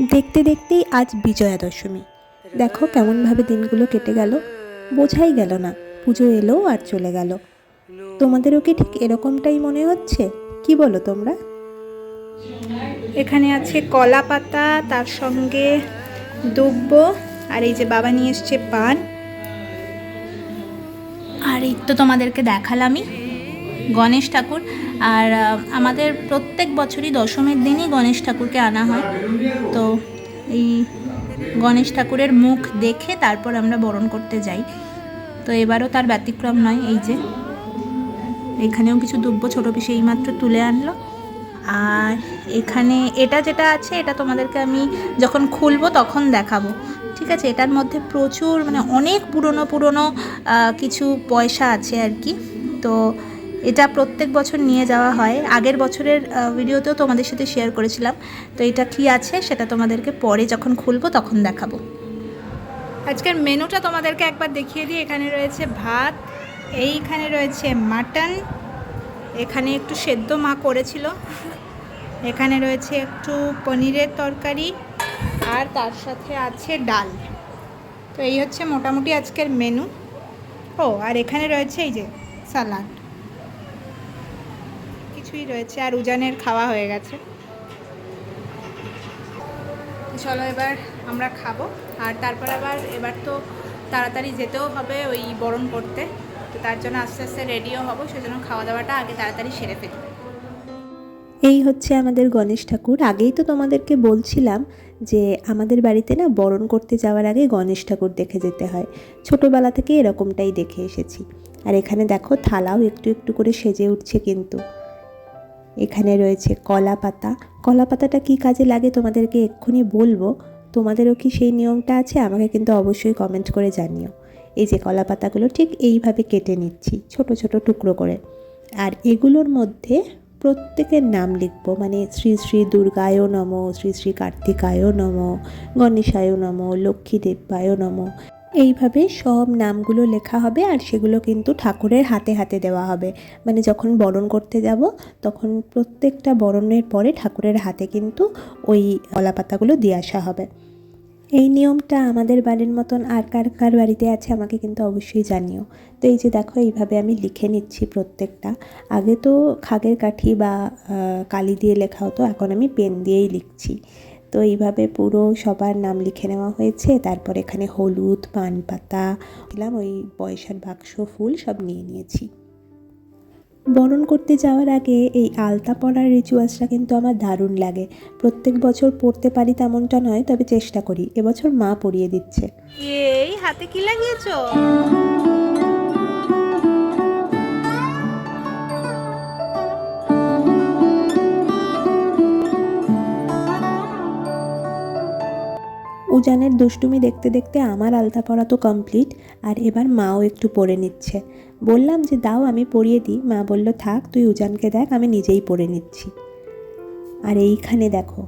দেখতে দেখতেই আজ বিজয়া দশমী। দেখো কেমনভাবে দিনগুলো কেটে গেল, বোঝাই গেল না পুজো এলো আর চলে গেল। তোমাদেরও কি ঠিক এরকমটাই মনে হচ্ছে? কি বলো তোমরা? এখানে আছে কলা পাতা, তার সঙ্গে দুব্ব, আর এই যে বাবা নিয়ে এসছে পান। আর এই তো তোমাদেরকে দেখালামই গণেশ ঠাকুর। আর আমাদের প্রত্যেক বছরই দশমীর দিনই গণেশ ঠাকুরকে আনা হয়। তো এই গণেশ ঠাকুরের মুখ দেখে তারপর আমরা বরণ করতে যাই। তো এবারও তার ব্যতিক্রম নয়। এই যে এখানেও কিছু দুব্ব ছোটো পিসে এইমাত্র তুলে আনলো। আর এখানে এটা যেটা আছে এটা তোমাদেরকে আমি যখন খুলবো তখন দেখাবো, ঠিক আছে? এটার মধ্যে প্রচুর মানে অনেক পুরনো কিছু পয়সা আছে আর কি। তো এটা প্রত্যেক বছর নিয়ে যাওয়া হয়। আগের বছরের ভিডিওতেও তোমাদের সাথে শেয়ার করেছিলাম। তো এটা কি আছে সেটা তোমাদেরকে পরে যখন খুলবো তখন দেখাবো। আজকের মেনুটা তোমাদেরকে একবার দেখিয়ে দিই। এখানে রয়েছে ভাত, এইখানে রয়েছে মাটন, এখানে একটু সেদ্ধ মা করেছিল, এখানে রয়েছে একটু পনিরের তরকারি, আর তার সাথে আছে ডাল। তো এই হচ্ছে মোটামুটি আজকের মেনু। ও আর এখানে রয়েছে এই যে সালাড, কিছুই রয়েছে। আর উজানের খাওয়া হয়ে গেছে। চলো এবার আমরা খাবো, আর তারপর আবার এবার তো তাড়াতাড়ি যেতেও হবে ওই বরণ করতে। তো তার জন্য আস্তে আস্তে রেডিও হবো, সেজন্য খাওয়া দাওয়াটা আগে তাড়াতাড়ি সেরে ফেলি। এই হচ্ছে আমাদের গণেশ ঠাকুর। আগেই তো তোমাদেরকে বলছিলাম যে আমাদের বাড়িতে না বরণ করতে যাওয়ার আগে গণেশ ঠাকুর দেখে যেতে হয়। ছোটোবেলা থেকে এরকমটাই দেখে এসেছি। আর এখানে দেখো থালাও একটু একটু করে সেজে উঠছে কিন্তু। এখানে রয়েছে কলা পাতা। কলা পাতাটা কী কাজে লাগে তোমাদেরকে এক্ষুনি বলবো। তোমাদেরও কি সেই নিয়মটা আছে? আমাকে কিন্তু অবশ্যই কমেন্ট করে জানিও। এই যে কলা পাতাগুলো ঠিক এইভাবে কেটে নিচ্ছি ছোট ছোট টুকরো করে। আর এগুলোর মধ্যে প্রত্যেকের নাম লিখব, মানে শ্রী শ্রী দুর্গায় নম, শ্রী শ্রী কার্তিকায় নম, গণেশায় নম, লক্ষ্মীদেবায় নম, এইভাবে সব নামগুলো লেখা হবে। আর সেগুলো কিন্তু ঠাকুরের হাতে হাতে দেওয়া হবে। মানে যখন বরণ করতে যাব তখন প্রত্যেকটা বরণের পরে ঠাকুরের হাতে কিন্তু ওই কলা পাতাগুলো দিয়ে আসা হবে। এই নিয়মটা আমাদের বাড়ির মতন আর কার কার বাড়িতে আছে আমাকে কিন্তু অবশ্যই জানিও। তো এই যে দেখো এইভাবে আমি লিখে নিচ্ছি প্রত্যেকটা। আগে তো খাগের কাঠি বা কালি দিয়ে লেখা হতো, এখন আমি পেন দিয়েই লিখছি। তো এইভাবে পুরো সবার নাম লিখে নেওয়া হয়েছে। তারপর এখানে হলুদ, পান পাতা দিলাম, ওই পয়সার বাক্স, ফুল সব নিয়ে নিয়েছি। বরণ করতে যাওয়ার আগে এই আলতা পরার রিচুয়ালসটা কিন্তু আমার দারুণ লাগে। প্রত্যেক বছর পড়তে পারি তেমনটা নয়, তবে চেষ্টা করি। এবছর মা পরিয়ে দিচ্ছে। এই হাতে কি লাগিয়েছো? উজানের দুষ্টুমি দেখতে দেখতে আমার আলতা পরা তো কমপ্লিট। আর এবার মাও একটু পরে নিচ্ছে। বললাম যে দাও আমি পরিয়ে দিই। মা বলল থাক, তুই উজানকে দেখ, আমি নিজেই পরে নিচ্ছি। আর এইখানে দেখো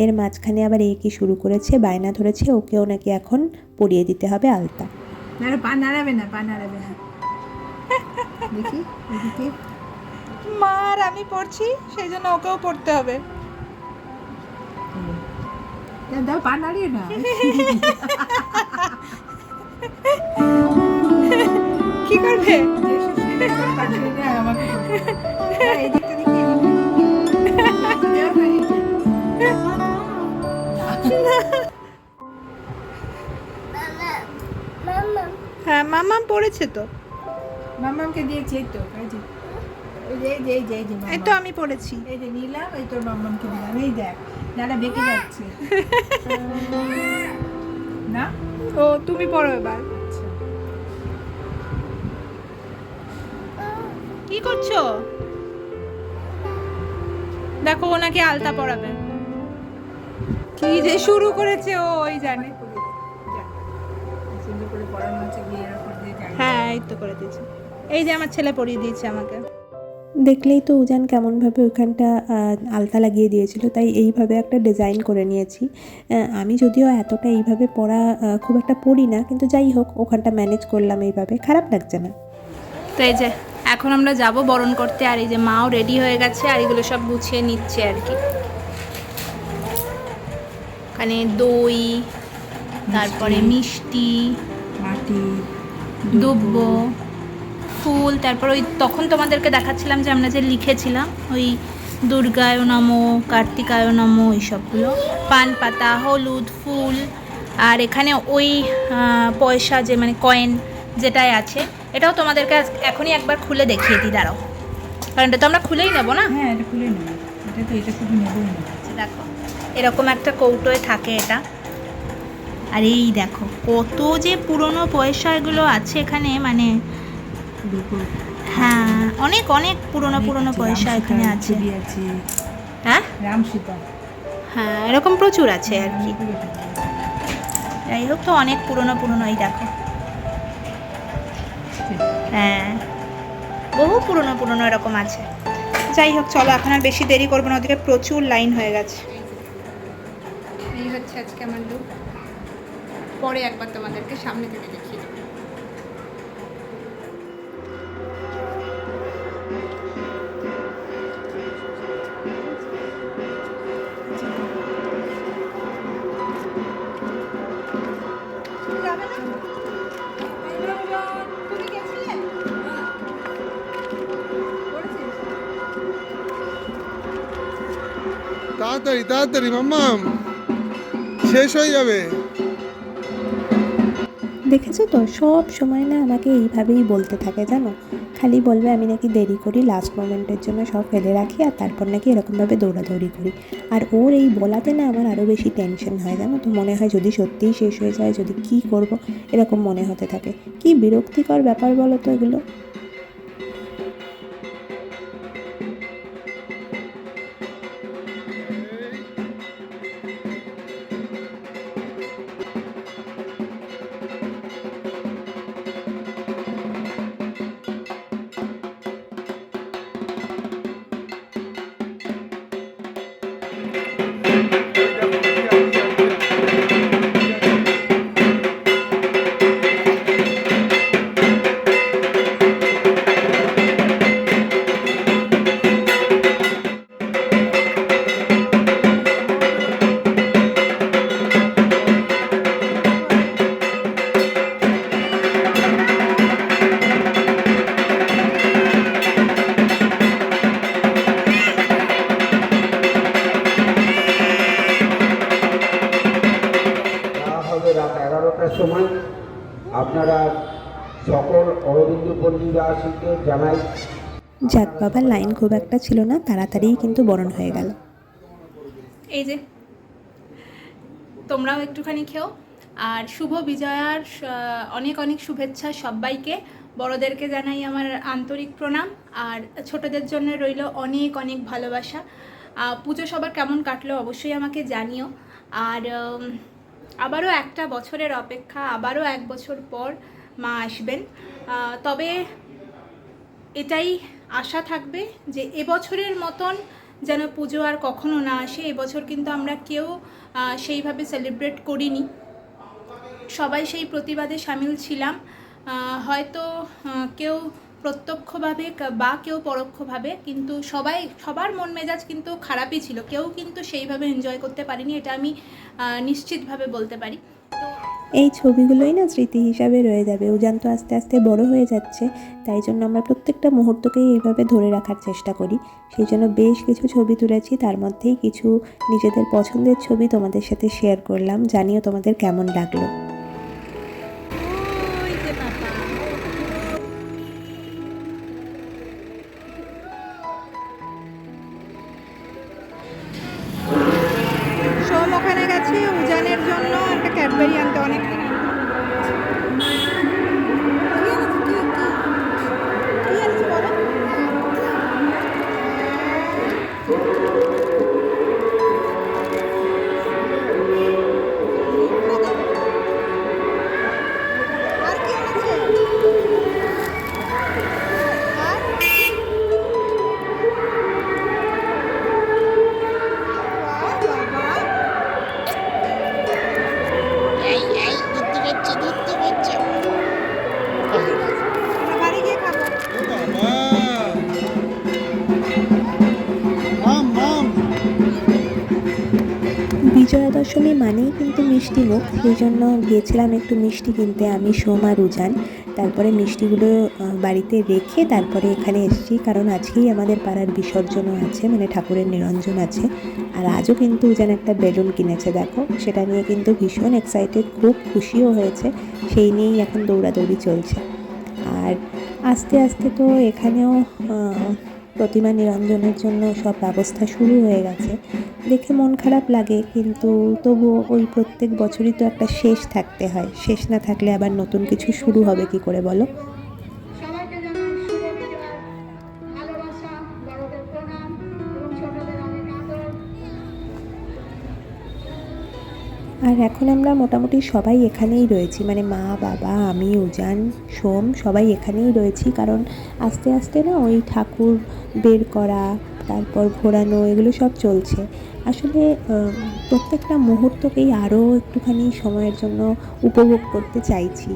এর মাঝখানে আবার এই কি শুরু করেছে, বায়না ধরেছে ওকেও নাকি এখন পরিয়ে দিতে হবে আলতা। পা নাড়াবে না, পা নাড়াবে না। দেখি এদিকে মার আমি পড়ছি, সেই জন্য ওকেও পড়তে হবে। দাও, পা নাড়িয়ে না। কি করবে? আমাকে হ্যাঁ মাম্মাম পড়েছে তো। মাম্মামকে দিয়েছি, এই তো এই তো আমি পড়েছি। এই যে নিলাম, এই তোর মাম্মামকে দিলাম। এই দেখ দাদা বেঁকে যাচ্ছে না। ও তুমি পড়ো এবার। কি করছো? দেখো ও নাকি আলতা পড়াবে। কি যে শুরু করেছে ও, ওই জানে। সুন্দর করে পড়ানো আছে, গিয়ে এরকম দিয়ে যায়। হ্যাঁ এই তো করে দিয়েছে। এই যে আমার ছেলে পরিয়ে দিয়েছে আমাকে। দেখলেই তো উজান কেমনভাবে ওখানটা আলতা লাগিয়ে দিয়েছিল, তাই এইভাবে একটা ডিজাইন করে নিয়েছি। আমি যদিও এতটা এইভাবে পড়া খুব একটা পড়ি না, কিন্তু যাই হোক ওখানটা ম্যানেজ করলাম এইভাবে, খারাপ লাগছে না। তো এই যে এখন আমরা যাব বরণ করতে। আর এই যে মাও রেডি হয়ে গেছে, আর এগুলো সব গুছিয়ে নিচ্ছে আর কি। মানে দই, তারপরে মিষ্টি, মাটি, দুব্ব, ফুল, তারপর ওই তখন তোমাদেরকে দেখাচ্ছিলাম যে আমরা যে লিখেছিলাম ওই দুর্গায় নমো, কার্তিকায় নমো, এইসবগুলো, পান পাতা, হলুদ, ফুল, আর এখানে ওই পয়সা যে মানে কয়েন যেটাই আছে, এটাও তোমাদেরকে এখনই একবার খুলে দেখিয়ে দিই, দাঁড়াও, কারণ এটা তো আমরা খুলেই নেবো না। হ্যাঁ এটা খুলে নেব, এটা শুধু নেবই না। দেখো এরকম একটা কৌটোয় থাকে এটা, আর এই দেখো কত যে পুরনো পয়সা এগুলো আছে এখানে, মানে হ্যাঁ অনেক অনেক পুরনো পুরনো পয়সা এখানে আছে। হ্যাঁ রাম সীতা, হ্যাঁ এরকম প্রচুর আছে আর কি। যাই হোক, তো অনেক পুরনো পুরনো, এই দেখো, হ্যাঁ বহু পুরনো পুরনো এরকম আছে। যাই হোক চলো, এখন আর বেশি দেরি করবো না, ওদিকে প্রচুর লাইন হয়ে গেছে। এই হচ্ছে আজকে আমার লুক, পরে একবার তোমাদেরকে সামনে থেকে দেখিয়ে দেবো। তাড়াতাড়ি তাড়াতাড়ি মাম্মাম, শেষ হয়ে যাবে। দেখেছো তো, সব সময় না আমাকে এইভাবেই বলতে থাকে জানো, খালি বলবে আমি নাকি দেরি করি, লাস্ট মোমেন্টের জন্য সব ফেলে রাখি, আর তারপর নাকি এরকমভাবে দৌড়াদৌড়ি করি। আর ওর এই বলাতে না আমার আরও বেশি টেনশন হয় জানো তো, মনে হয় যদি সত্যিই শেষ হয়ে যায়, যদি কী করব এরকম মনে হতে থাকে। কি বিরক্তিকর ব্যাপার বলো তো এগুলো। রাত 11টার সময়। আপনারা সকল অরবিন্দ পল্লীবাসীকে জানাই। যাক বাবার লাইন খুব একটা ছিল না, তাড়াতাড়িই কিন্তু বরণ হয়ে গেল। এই যে তোমরাও একটুখানি খেও, আর শুভ বিজয়ার অনেক অনেক শুভেচ্ছা সবাইকে। বড়দেরকে জানাই আমার আন্তরিক প্রণাম, আর ছোটদের জন্য রইল অনেক অনেক ভালোবাসা। পুজো সবার কেমন কাটলো অবশ্যই আমাকে জানিও। আর আবারও একটা বছরের অপেক্ষা, আবারও 1 বছর পর মা আসবেন। তবে এটাই আশা থাকবে যে এবছরের মতন যেন পুজো আর কখনো না আসে। এবছর কিন্তু আমরা কেউ সেইভাবে সেলিব্রেট করিনি, সবাই সেই প্রতিবাদে সামিল ছিলাম। হয়তো কেউ প্রত্যক্ষভাবে বা কেউ পরোক্ষভাবে, কিন্তু সবার মন মেজাজ কিন্তু খারাপই ছিল, কেউ কিন্তু সেইভাবে এনজয় করতে পারিনি, এটা আমি নিশ্চিতভাবে বলতে পারি। এই ছবিগুলোই না স্মৃতি হিসাবে রয়ে যাবে। উজান তো আস্তে আস্তে বড় হয়ে যাচ্ছে, তাই জন্য আমরা প্রত্যেকটা মুহূর্তকেই এইভাবে ধরে রাখার চেষ্টা করি। সেই জন্য বেশ কিছু ছবি তুলেছি, তার মধ্যেই কিছু নিজেদের পছন্দের ছবি তোমাদের সাথে শেয়ার করলাম। জানিও তোমাদের কেমন লাগলো। সোম ওখানে গেছে উজানের জন্য একটা ক্যাডবেরি আনতে, অনেক দিন বিজয়া দশমী মানেই কিন্তু মিষ্টি মুখ, সেই জন্য গিয়েছিলাম একটু মিষ্টি কিনতে আমি, সোম আর উজান। তারপরে মিষ্টিগুলো বাড়িতে রেখে তারপরে এখানে এসেছি, কারণ আজকেই আমাদের পাড়ার বিসর্জনও আছে, মানে ঠাকুরের নিরঞ্জন আছে। আর আজও কিন্তু উজান একটা বেলুন কিনেছে, দেখো সেটা নিয়ে কিন্তু ভীষণ এক্সাইটেড, খুব খুশিও হয়েছে, সেই নিয়েই এখন দৌড়াদৌড়ি চলছে। আর আস্তে আস্তে তো এখানেও প্রতিমা নিরঞ্জনের জন্য সব ব্যবস্থা শুরু হয়ে গেছে, দেখে মন খারাপ লাগে, কিন্তু তবুও ওই প্রত্যেক বছরই তো একটা শেষ থাকতে হয়, শেষ না থাকলে আবার নতুন কিছু শুরু হবে কি করে বলো। সবাইকে জানাই শুভ বিজয়, ভালোবাসা, বড়দের প্রণাম এবং ছোটদের অনেক আদর। আর এখন আমরা মোটামুটি সবাই এখানেই রয়েছি, মানে মা, বাবা, আমি, উজান, সোম সবাই এখানেই রয়েছি, কারণ আস্তে আস্তে না ওই ঠাকুর বের করা, তারপর ঘোরানো, এগুলো সব চলছে। আসলে প্রত্যেকটা মুহূর্তকেই আরও একটুখানি সময়ের জন্য উপভোগ করতে চাইছি।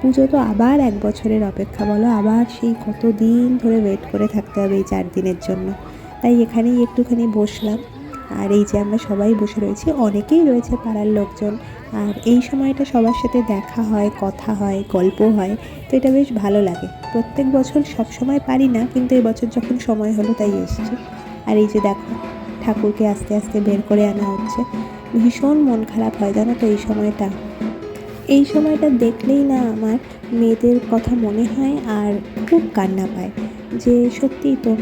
পুজো তো আবার 1 বছরের অপেক্ষা, বলো, আবার সেই কত দিন ধরে ওয়েট করে থাকতে হবে এই 4 দিনের জন্য। তাই এখানেই একটুখানি বসলাম, আর এই যে আমরা সবাই বসে রয়েছি, অনেকেই রয়েছে পাড়ার লোকজন, আর এই সময়টা সবার সাথে দেখা হয়, কথা হয়, গল্প হয়, তো এটা বেশ ভালো লাগে। প্রত্যেক বছর সব সময় পারি না, কিন্তু এবছর যখন সময় হলো তাই এসেছি। আর এই যে দেখো ঠাকুরকে আস্তে আস্তে বের করে আনা হচ্ছে, ভীষণ মন খারাপ হয় জানো তো এই সময়টা দেখলেই না আমার মেয়েদের কথা মনে হয়, আর খুব কান্না পায় যে সত্যিই তো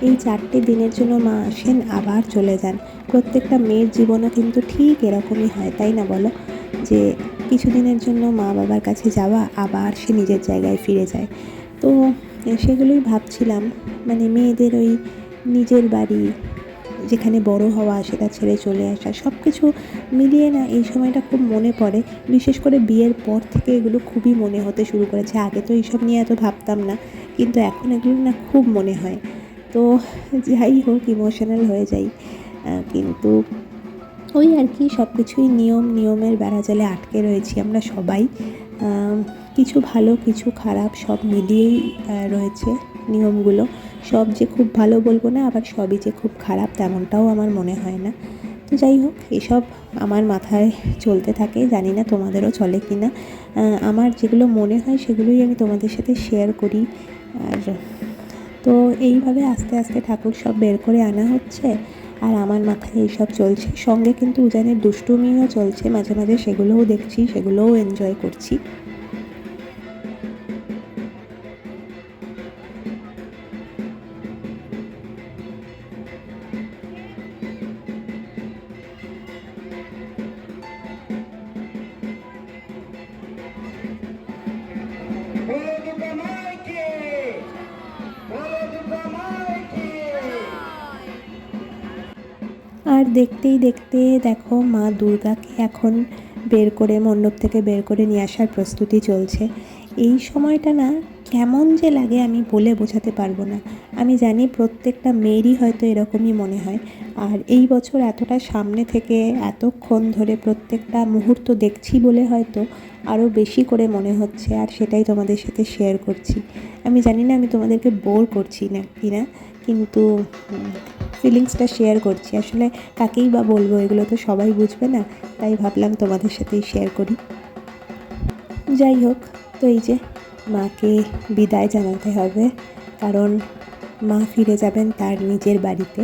এই 4টে দিনের জন্য মা আসেন আবার চলে যান। প্রত্যেকটা মেয়ের জীবনও কিন্তু ঠিক এরকমই হয়, তাই না বলো, যে কিছুদিনের জন্য মা বাবার কাছে যাওয়া, আবার সে নিজের জায়গায় ফিরে যায়। তো সেগুলোই ভাবছিলাম, মানে মেয়েদের ওই নিজের বাড়ি, যেখানে বড় হওয়া, সেটা ছেড়ে চলে আসা, সব কিছু মিলিয়ে না এই সময়টা খুব মনে পড়ে। বিশেষ করে বিয়ের পর থেকে এগুলো খুবই মনে হতে শুরু করেছে। আগে তো এইসব নিয়ে এত ভাবতাম না, কিন্তু এখন এগুলো না খুব মনে হয়। তো যাই হোক, ইমোশনাল হয়ে যাই, কিন্তু ওই আর কি, সব কিছুই নিয়মের বেড়াজালে আটকে রয়েছি আমরা সবাই। কিছু ভালো কিছু খারাপ সব মিলিয়েই রয়েছে নিয়মগুলো। সব যে খুব ভালো বলবো না, আবার সবই যে খুব খারাপ তেমনটাও আমার মনে হয় না। তো যাই হোক, এসব আমার মাথায় চলতে থাকে, জানি না তোমাদেরও চলে কি না। আমার যেগুলো মনে হয় সেগুলোই আমি তোমাদের সাথে শেয়ার করি। আর তো এইভাবে আস্তে আস্তে ঠাকুর সব বের করে আনা হচ্ছে, আর আমার মাথায় এইসব চলছে, সঙ্গে কিন্তু উজানের দুষ্টুমিও চলছে মাঝে মাঝে, সেগুলোও দেখছি, সেগুলোও এনজয় করছি। আর দেখতেই দেখতে দেখো মা দুর্গাকে এখন বের করে মণ্ডপ থেকে বের করে নিয়ে আসার প্রস্তুতি চলছে। এই সময়টা না কেমন যে লাগে আমি বলে বোঝাতে পারবো না। আমি জানি প্রত্যেকটা মেয়েরই হয়তো এরকমই মনে হয়, আর এই বছর এতটা সামনে থেকে এতক্ষণ ধরে প্রত্যেকটা মুহূর্ত দেখছি বলে হয়তো আরও বেশি করে মনে হচ্ছে, আর সেটাই তোমাদের সাথে শেয়ার করছি। আমি জানি না আমি তোমাদেরকে বোর করছি না কি না, কিন্তু ফিলিংসটা শেয়ার করছি। আসলে কাকেই বা বলবো, এগুলো তো সবাই বুঝবে না, তাই ভাবলাম তোমাদের সাথেই শেয়ার করি। যাই হোক, তো এই যে মাকে বিদায় জানাতে হবে, কারণ মা ফিরে যাবেন তার নিজের বাড়িতে।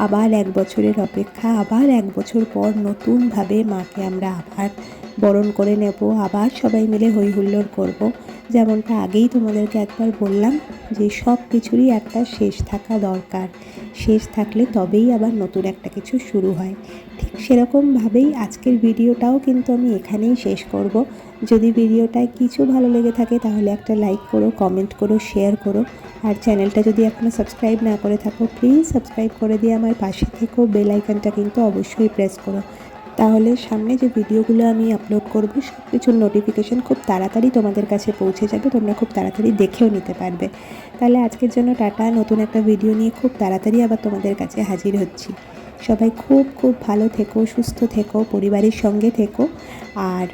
আবার 1 বছরের অপেক্ষা, আবার 1 বছর পর নতুনভাবে মাকে আমরা আবার বরণ করে নেব, আবার সবাই মিলে হই হুল্লোড় করব। যেমনটা আগেই তোমাদেরকে একবার বললাম যে সব কিছুরই একটা শেষ থাকা দরকার, শেষ থাকলে তবেই আবার নতুন একটা কিছু শুরু হয়। ঠিক সেরকমভাবেই আজকের ভিডিওটাও কিন্তু আমি এখানেই শেষ করব। যদি ভিডিওটায় কিছু ভালো লেগে থাকে তাহলে একটা লাইক করো, কমেন্ট করো, শেয়ার করো, আর চ্যানেলটা যদি এখনও সাবস্ক্রাইব না করে থাকো প্লিজ সাবস্ক্রাইব করে দিয়ে আমার পাশে থেকো। বেল আইকনটা কিন্তু অবশ্যই প্রেস করো, তাহলে সামনে যে ভিডিওগুলো আমি আপলোড করব সব কিছুর নোটিফিকেশান খুব তাড়াতাড়ি তোমাদের কাছে পৌঁছে যাবে, তোমরা খুব তাড়াতাড়ি দেখেও নিতে পারবে। তাহলে আজকের জন্য টাটা, নতুন একটা ভিডিও নিয়ে খুব তাড়াতাড়ি আবার তোমাদের কাছে হাজির হচ্ছি। সবাই খুব খুব ভালো থেকো, সুস্থ থেকো, পরিবারের সঙ্গে থেকো, আর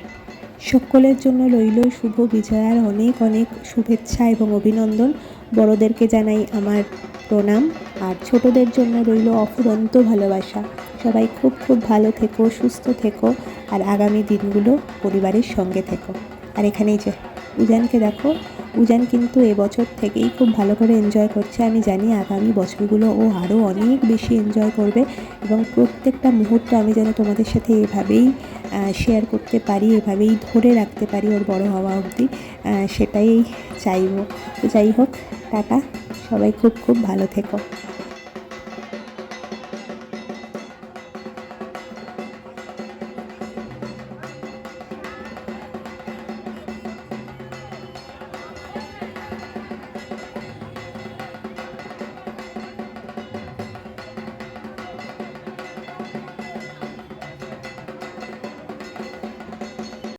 সকলের জন্য রইল শুভ বিজয়ার অনেক অনেক শুভেচ্ছা এবং অভিনন্দন। বড়োদেরকে জানাই আমার প্রণাম, আর ছোটদের জন্য রইল অফুরন্ত ভালোবাসা। সবাই খুব খুব ভালো থেকো, সুস্থ থেকো, আর আগামী দিনগুলো পরিবারের সঙ্গে থেকো। আর এখানেই যে উজানকে দেখো, উজান কিন্তু এবছর থেকেই খুব ভালো করে এনজয় করছে। আমি জানি আগামী বছরগুলো ও আরও অনেক বেশি এনজয় করবে, এবং প্রত্যেকটা মুহূর্ত আমি যেন তোমাদের সাথে এভাবেই শেয়ার করতে পারি, এভাবেই ধরে রাখতে পারি ওর বড় হওয়া অবধি, সেটাই চাইবো। তো যাই হোক, টাটা, সবাই খুব খুব ভালো থেকো।